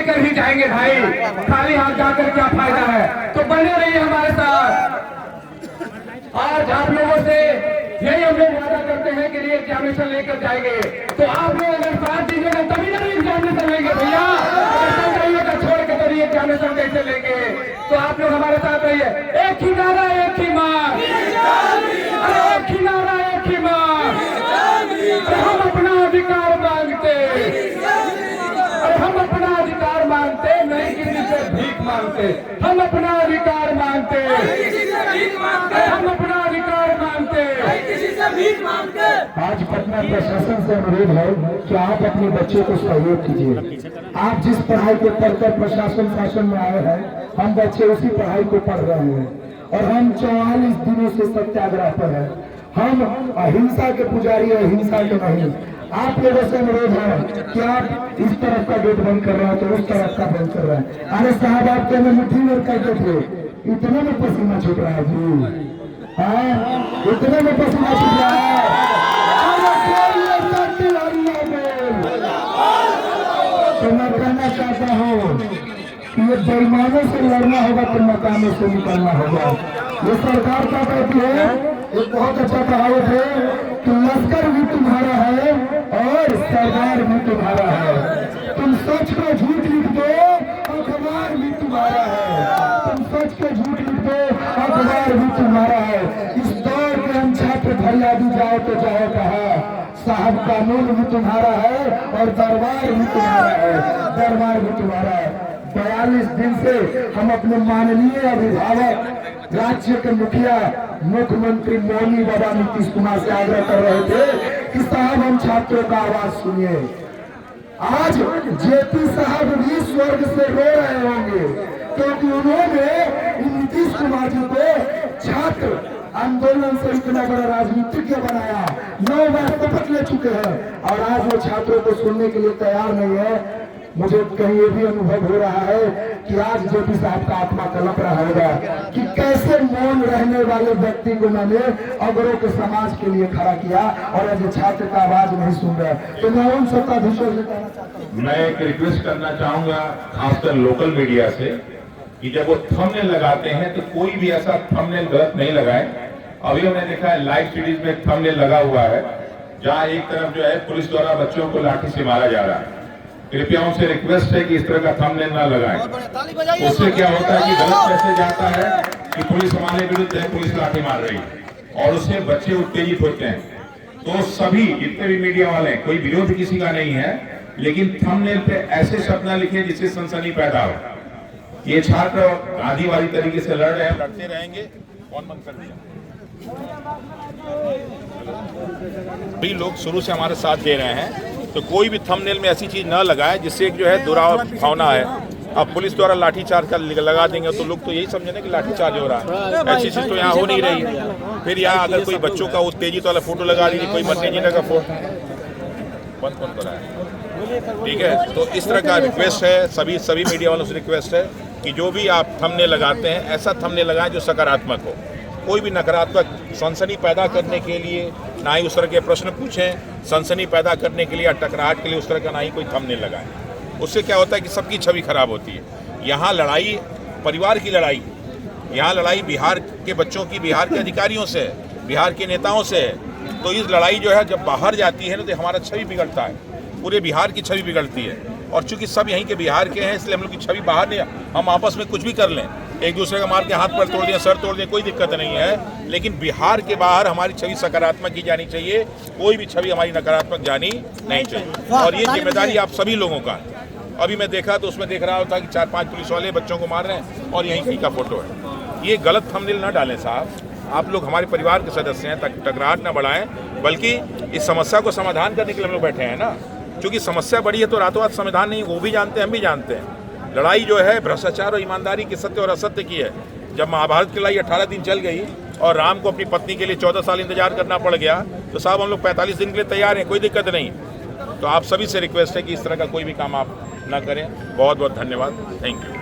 लेकर ही जाएंगे भाई, खाली हाथ जाकर क्या फायदा है। तो बने रहिए हमारे साथ। आज आप लोगों से यही हम लोग वादा करते हैं कि एग्जामिनेशन लेकर जाएंगे, तो आप लोग अगर साथ दीजिएगा तभी ना एग्जामिनेशन लेंगे भैया। जाइएगा छोड़ के तो एग्जामिनेशन कैसे लेंगे। तो आप लोग हमारे साथ रहिए। एक ही नारा एक ही मांग, एक ही नारा एक ही मांग। हम अपना अधिकार मांगते, हम अपना अधिकार मांगते, नहीं किसी से भीख मांगते। हम अपना अधिकार मांगते, हम अपना अधिकार मांगते, किसी से भीख मांगते। आज पटना प्रशासन से अनुरोध है कि आप अपने बच्चों को सहयोग कीजिए। आप जिस पढ़ाई को पढ़कर प्रशासन शासन में आए हैं, हम बच्चे उसी पढ़ाई को पढ़ रहे हैं और हम 44 दिनों से सत्याग्रह पर हैं। हम अहिंसा के पुजारी हैं, हिंसा के नहीं। आप लोगों से अनुरोध है कि आप इस तरफ का गेट बंद कर रहे हैं तो उस तरफ का बंद कर रहे हैं। अरे साहब आप कहने मुट्ठी में कहते थे, इतने में पसीना छूट रहा है जी, हाँ इतने में पसीना छूट रहा है। तो मैं कहना चाहता हूँ कि ये बेईमानों से लड़ना होगा तो मकानों से निकलना होगा। ये सरकार क्या कहती है, एक बहुत अच्छा कहावत है कि लश्कर भी तुम्हारा है और सरदार भी तुम्हारा है। तुम सच को झूठ लिख दो, अखबार भी तुम्हारा है। तुम सच को झूठ लिख दो, अखबार भी तुम्हारा है। इस दौर के हम छात्र फरियादी जाओ तो जाओ कहा, साहब कानून भी तुम्हारा है और दरबार भी तुम्हारा है, दरबार भी तुम्हारा है। 42 दिन से हम अपने माननीय अभिभावक राज्य के मुखिया मुख्यमंत्री मौनी बाबा नीतीश कुमार से आग्रह कर रहे थे कि साहब हम छात्रों का आवाज सुनिए। आज जेपी साहब भी स्वर्ग से रो रहे होंगे क्योंकि उन्होंने नीतीश कुमार जी को छात्र आंदोलन से इतना बड़ा राजनीतिज्ञ बनाया, 9 बार शपथ ले चुके हैं और आज वो छात्रों को सुनने के लिए तैयार नहीं है। मुझे कहीं ये भी अनुभव हो रहा है कि आज जेपी साहब का आत्मा कलप रहा होगा कि कैसे मौन रहने वाले व्यक्ति को मैंने अगरों के समाज के लिए खड़ा किया और आज छात्र का आवाज नहीं सुन रहा। तो मैं उन सत्ताधीशों से कहना चाहता हूँ, मैं एक रिक्वेस्ट करना चाहूंगा खासकर लोकल मीडिया से कि जब वो थंबनेल लगाते हैं तो कोई भी ऐसा थंबनेल गलत नहीं लगाए। अभी हमने देखा है लाइव सीरीज में थंबनेल लगा हुआ है जहां एक तरफ जो है पुलिस द्वारा बच्चों को लाठी से मारा जा रहा है। कृपया उनसे रिक्वेस्ट है कि इस तरह का थंबनेल ना लगाएं। उससे क्या होता है कि गलत मैसेज जाता है कि पुलिस हमारे विरुद्ध है, पुलिस लाठी मार रही है और उससे बच्चे उत्तेजित होते हैं। तो सभी जितने भी मीडिया वाले हैं, कोई विरोध किसी का नहीं है, लेकिन थंबनेल पे ऐसे शब्द ना लिखें जिससे सनसनी पैदा हो। ये छात्र गांधीवादी तरीके से लड़ रहे हैं, लड़ते रहेंगे। कौन बंद कर दिया? भी लोग शुरू से हमारे साथ दे रहे हैं, तो कोई भी थंबनेल में ऐसी चीज न लगाए जिससे एक जो है दुराव भावना है। अब पुलिस द्वारा लाठीचार्ज लगा देंगे तो लोग तो यही समझेंगे कि लाठीचार्ज हो रहा है। ऐसी चीज तो यहाँ हो नहीं रही। फिर यहाँ अगर कोई बच्चों का उत्तेजित वाला फोटो लगा दीजिए, कोई मरने जीने का फोटो बंद कौन करा है, ठीक है। तो इस तरह का रिक्वेस्ट है, सभी मीडिया वालों से रिक्वेस्ट है कि जो भी आप थंबनेल लगाते हैं ऐसा थंबनेल लगाएं जो सकारात्मक हो। कोई भी नकारात्मक सनसनी पैदा करने के लिए ना ही उस तरह के प्रश्न पूछें, सनसनी पैदा करने के लिए या टकराहट के लिए उस तरह का ना ही कोई थंबनेल लगाएं। उससे क्या होता है कि सबकी छवि खराब होती है। यहाँ लड़ाई परिवार की लड़ाई, यहाँ लड़ाई बिहार के बच्चों की, बिहार के अधिकारियों से, बिहार के नेताओं से है। तो इस लड़ाई जो है जब बाहर जाती है ना तो हमारा छवि बिगड़ता है, पूरे बिहार की छवि बिगड़ती है। और चूंकि सब यहीं के बिहार के हैं इसलिए हम लोग की छवि बाहर नहीं, हम आपस में कुछ भी कर लें, एक दूसरे का मार के हाथ पर तोड़ दें, सर तोड़ दें, कोई दिक्कत नहीं है। लेकिन बिहार के बाहर हमारी छवि सकारात्मक की जानी चाहिए, कोई भी छवि हमारी नकारात्मक जानी नहीं चाहिए। और ये जिम्मेदारी आप सभी लोगों का। अभी मैं देखा तो उसमें देख रहा था कि 4-5 पुलिस वाले बच्चों को मार रहे हैं और यहीं का फोटो है। ये गलत थंबनेल न डालें साहब, आप लोग हमारे परिवार के सदस्य हैं, टकराहट न बढ़ाएं, बल्कि इस समस्या को समाधान करने के लिए हम लोग बैठे हैं ना। क्योंकि समस्या बड़ी है तो रातों रात समाधान नहीं, वो भी जानते हैं, हम भी जानते हैं। लड़ाई जो है भ्रष्टाचार और ईमानदारी के सत्य और असत्य की है। जब महाभारत की लड़ाई 18 दिन चल गई और राम को अपनी पत्नी के लिए 14 साल इंतजार करना पड़ गया, तो साहब हम लोग 45 दिन के लिए तैयार हैं, कोई दिक्कत नहीं। तो आप सभी से रिक्वेस्ट है कि इस तरह का कोई भी काम आप ना करें। बहुत बहुत धन्यवाद, थैंक यू।